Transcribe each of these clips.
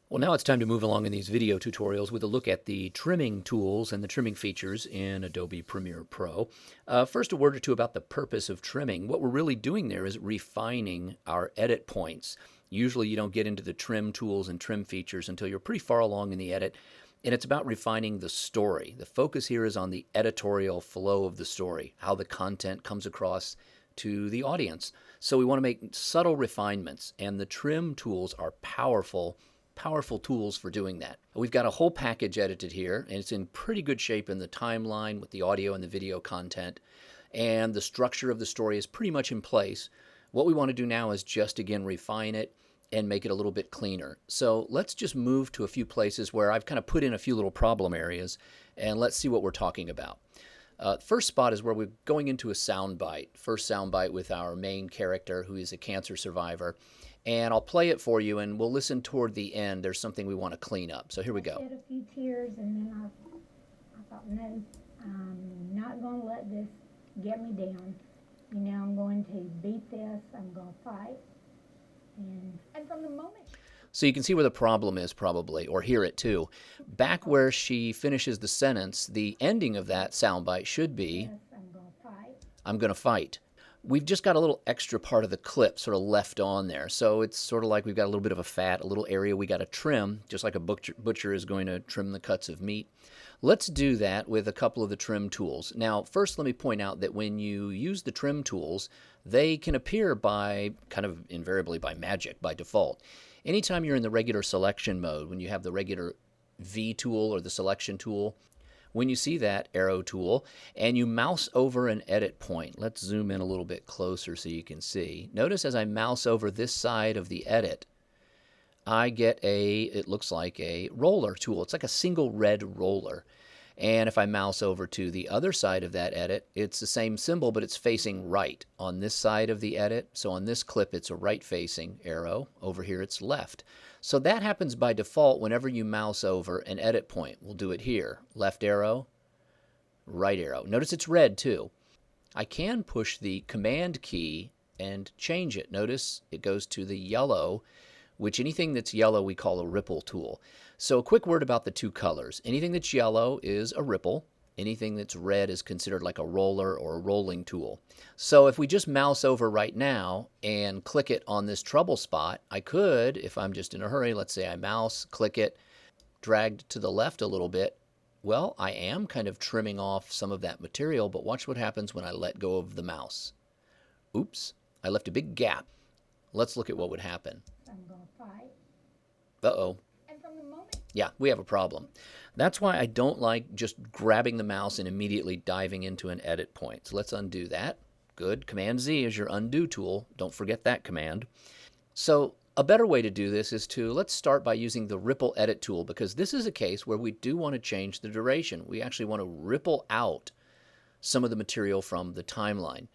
Well, now it's time to move along in these video tutorials with a look at the trimming tools and the trimming features in Adobe Premiere Pro. First, a word or two about the purpose of trimming. What we're really doing there is refining our edit points. Usually you don't get into the trim tools and trim features until you're pretty far along in the edit, and it's about refining the story. The focus here is on the editorial flow of the story, how the content comes across to the audience. So we want to make subtle refinements, and the trim tools are powerful tools for doing that. We've got a whole package edited here, and it's in pretty good shape in the timeline with the audio and the video content, and the structure of the story is pretty much in place. What we want to do now is just, again, refine it and make it a little bit cleaner. So let's just move to a few places where I've kind of put in a few little problem areas, and let's see what we're talking about. First spot is where we're going into a soundbite. First soundbite with our main character, who is a cancer survivor. And I'll play it for you, and we'll listen toward the end. There's something we want to clean up. So here we go. I shed a few tears, and then I thought, no, I'm not going to let this get me down. You know, I'm going to beat this. I'm going to fight. And from the moment... So you can see where the problem is probably, or hear it too. Back where she finishes the sentence, the ending of that soundbite should be, Yes, I'm going to fight. I'm going to fight. We've just got a little extra part of the clip sort of left on there. So it's sort of like we've got a little bit of a fat, a little area we got to trim, just like a butcher is going to trim the cuts of meat. Let's do that with a couple of the trim tools. Now, first let me point out that when you use the trim tools, they can appear by kind of invariably by magic, by default. Anytime you're in the regular selection mode, when you have the regular V tool or the selection tool, when you see that arrow tool and you mouse over an edit point, let's zoom in a little bit closer so you can see. Notice as I mouse over this side of the edit, I get it looks like a roller tool. It's like a single red roller. And if I mouse over to the other side of that edit, it's the same symbol, but it's facing right on this side of the edit. So on this clip, it's a right-facing arrow. Over here, it's left. So that happens by default whenever you mouse over an edit point. We'll do it here. Left arrow, right arrow. Notice it's red, too. I can push the Command key and change it. Notice it goes to the yellow, which anything that's yellow we call a ripple tool. So a quick word about the two colors. Anything that's yellow is a ripple. Anything that's red is considered like a roller or a rolling tool. So if we just mouse over right now and click it on this trouble spot, I could, if I'm just in a hurry, let's say I mouse, click it, dragged to the left a little bit. Well, I am kind of trimming off some of that material, but watch what happens when I let go of the mouse. Oops, I left a big gap. Let's look at what would happen. I'm going to fight. Uh-oh. And from the moment... Yeah, we have a problem. That's why I don't like just grabbing the mouse and immediately diving into an edit point. So let's undo that. Good. Command Z is your undo tool. Don't forget that command. So a better way to do this is let's start by using the ripple edit tool, because this is a case where we do want to change the duration. We actually want to ripple out some of the material from the timeline.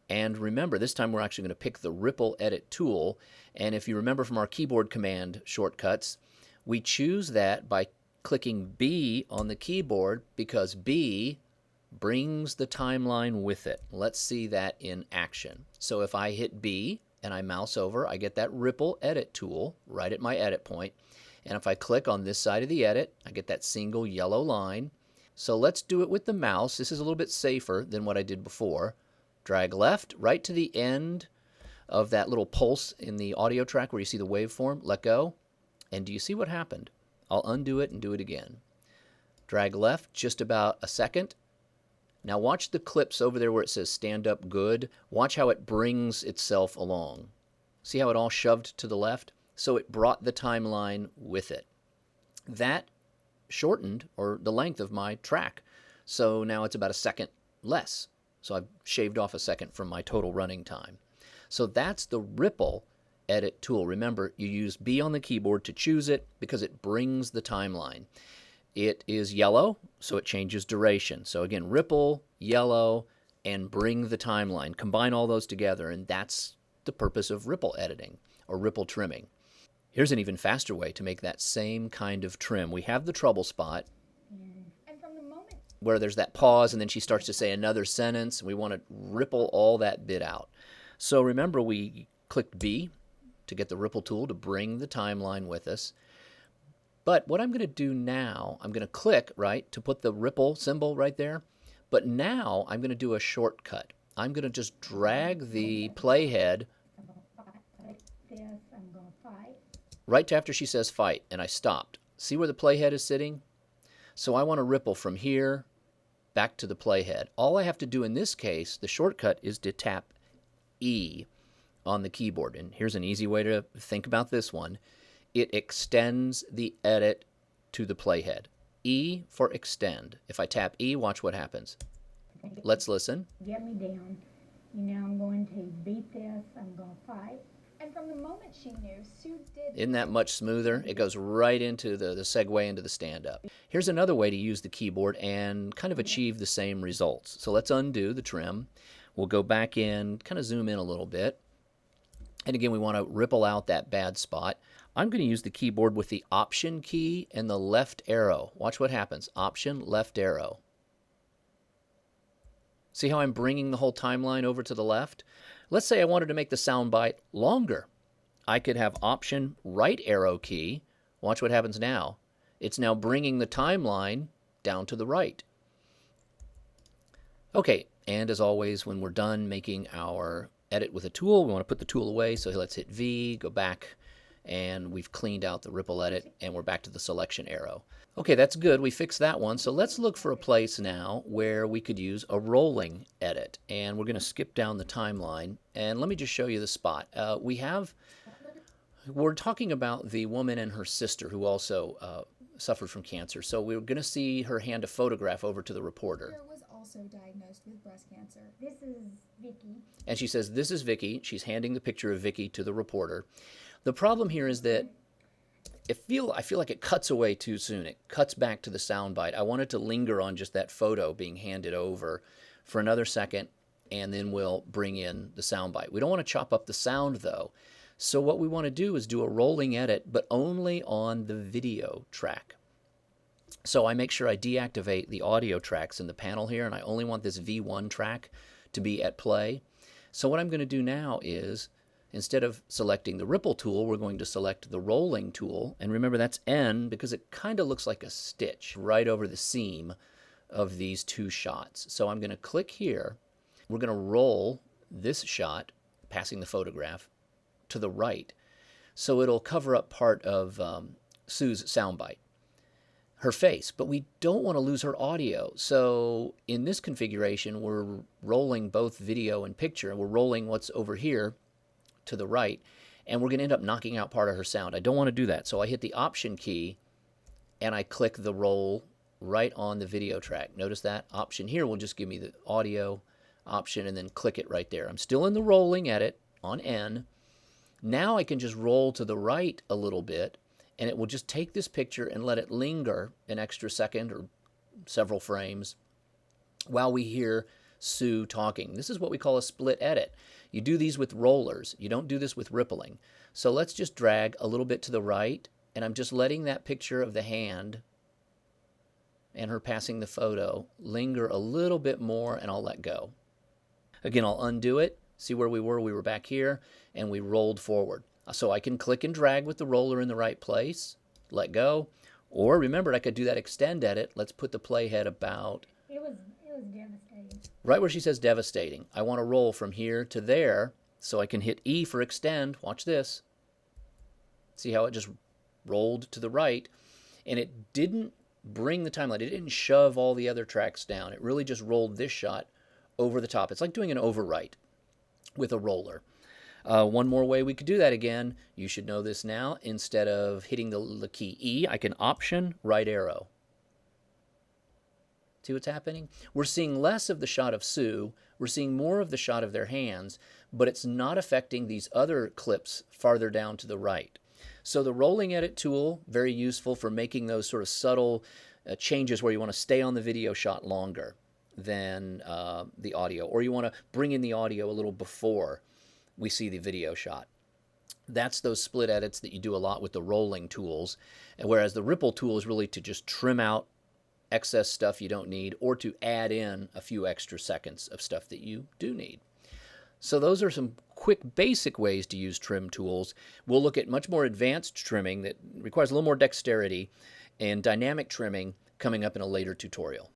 And remember, this time we're actually going to pick the ripple edit tool. And if you remember from our keyboard command shortcuts, we choose that by clicking B on the keyboard because B brings the timeline with it. Let's see that in action. So if I hit B and I mouse over, I get that ripple edit tool right at my edit point. And if I click on this side of the edit, I get that single yellow line. So let's do it with the mouse. This is a little bit safer than what I did before. Drag left right to the end of that little pulse in the audio track where you see the waveform. Let go. And do you see what happened? I'll undo it and do it again. Drag left just about a second. Now watch the clips over there where it says stand up good. Watch how it brings itself along. See how it all shoved to the left? So it brought the timeline with it. That shortened or the length of my track. So now it's about a second less. So I've shaved off a second from my total running time. So that's the ripple edit tool. Remember, you use B on the keyboard to choose it because it brings the timeline. It is yellow, so it changes duration. So again, ripple, yellow, and bring the timeline. Combine all those together, and that's the purpose of ripple editing or ripple trimming. Here's an even faster way to make that same kind of trim. We have the trouble spot. And from the moment... where there's that pause and then she starts to say another sentence, and we want to ripple all that bit out. So remember, we clicked B to get the ripple tool to bring the timeline with us. But what I'm going to do now, I'm going to click, right, to put the ripple symbol right there. But now I'm going to do a shortcut. I'm going to just drag the playhead I'm going to fight. right after she says fight, and I stopped. See where the playhead is sitting? So I want to ripple from here back to the playhead. All I have to do in this case, the shortcut, is to tap E on the keyboard. And here's an easy way to think about this one. It extends the edit to the playhead. E for extend. If I tap E, watch what happens. Let's listen. Get me down. You know, I'm going to beat this. I'm going to fight. And from the moment she knew, Sue did... Isn't that much smoother? It goes right into the segue into the stand-up. Here's another way to use the keyboard and kind of achieve the same results. So let's undo the trim. We'll go back in, kind of zoom in a little bit. And again, we want to ripple out that bad spot. I'm going to use the keyboard with the Option key and the left arrow. Watch what happens. Option, left arrow. See how I'm bringing the whole timeline over to the left? Let's say I wanted to make the soundbite longer. I could have Option, right arrow key. Watch what happens now. It's now bringing the timeline down to the right. Okay, and as always, when we're done making our edit with a tool, we want to put the tool away. So let's hit V, go back, and we've cleaned out the ripple edit, and we're back to the selection arrow. Okay, that's good. We fixed that one. So let's look for a place now where we could use a rolling edit. And we're going to skip down the timeline. And let me just show you the spot. We're talking about the woman and her sister who also suffered from cancer. So we're going to see her hand a photograph over to the reporter. was also diagnosed with breast cancer. This is Vicky. And she says, "This is Vicky." She's handing the picture of Vicky to the reporter. The problem here is that I feel like it cuts away too soon. It cuts back to the soundbite. I want it to linger on just that photo being handed over for another second, and then we'll bring in the soundbite. We don't want to chop up the sound, though. So what we want to do is do a rolling edit, but only on the video track. So I make sure I deactivate the audio tracks in the panel here, and I only want this V1 track to be at play. So what I'm going to do now is, instead of selecting the ripple tool, we're going to select the rolling tool. And remember, that's N because it kind of looks like a stitch right over the seam of these two shots. So I'm going to click here. We're going to roll this shot, passing the photograph, to the right. So it'll cover up part of Sue's soundbite, her face. But we don't want to lose her audio. So in this configuration, we're rolling both video and picture. And we're rolling what's over here to the right, and we're going to end up knocking out part of her sound. I don't want to do that, so I hit the Option key and I click the roll right on the video track. Notice that Option here will just give me the audio option, and then click it right there. I'm still in the rolling edit on N. Now I can just roll to the right a little bit, and it will just take this picture and let it linger an extra second or several frames while we hear Sue talking. This is what we call a split edit. You do these with rollers. You don't do this with rippling. So let's just drag a little bit to the right, and I'm just letting that picture of the hand and her passing the photo linger a little bit more, and I'll let go. Again, I'll undo it. See where we were? We were back here, and we rolled forward. So I can click and drag with the roller in the right place, let go, or remember, I could do that extend edit. Let's put the playhead about It was devastating. right where she says devastating. I want to roll from here to there, so I can hit E for extend. Watch this. See how it just rolled to the right, and it didn't bring the timeline. It didn't shove all the other tracks down. It really just rolled this shot over the top. It's like doing an overwrite with a roller. One more way we could do that again, you should know this now. Instead of hitting the key E, I can Option, right arrow. See what's happening? We're seeing less of the shot of Sue. We're seeing more of the shot of their hands, but it's not affecting these other clips farther down to the right. So the rolling edit tool, very useful for making those sort of subtle changes where you want to stay on the video shot longer than the audio, or you want to bring in the audio a little before we see the video shot. That's those split edits that you do a lot with the rolling tools, and whereas the ripple tool is really to just trim out excess stuff you don't need, or to add in a few extra seconds of stuff that you do need. So those are some quick basic ways to use trim tools. We'll look at much more advanced trimming that requires a little more dexterity and dynamic trimming coming up in a later tutorial.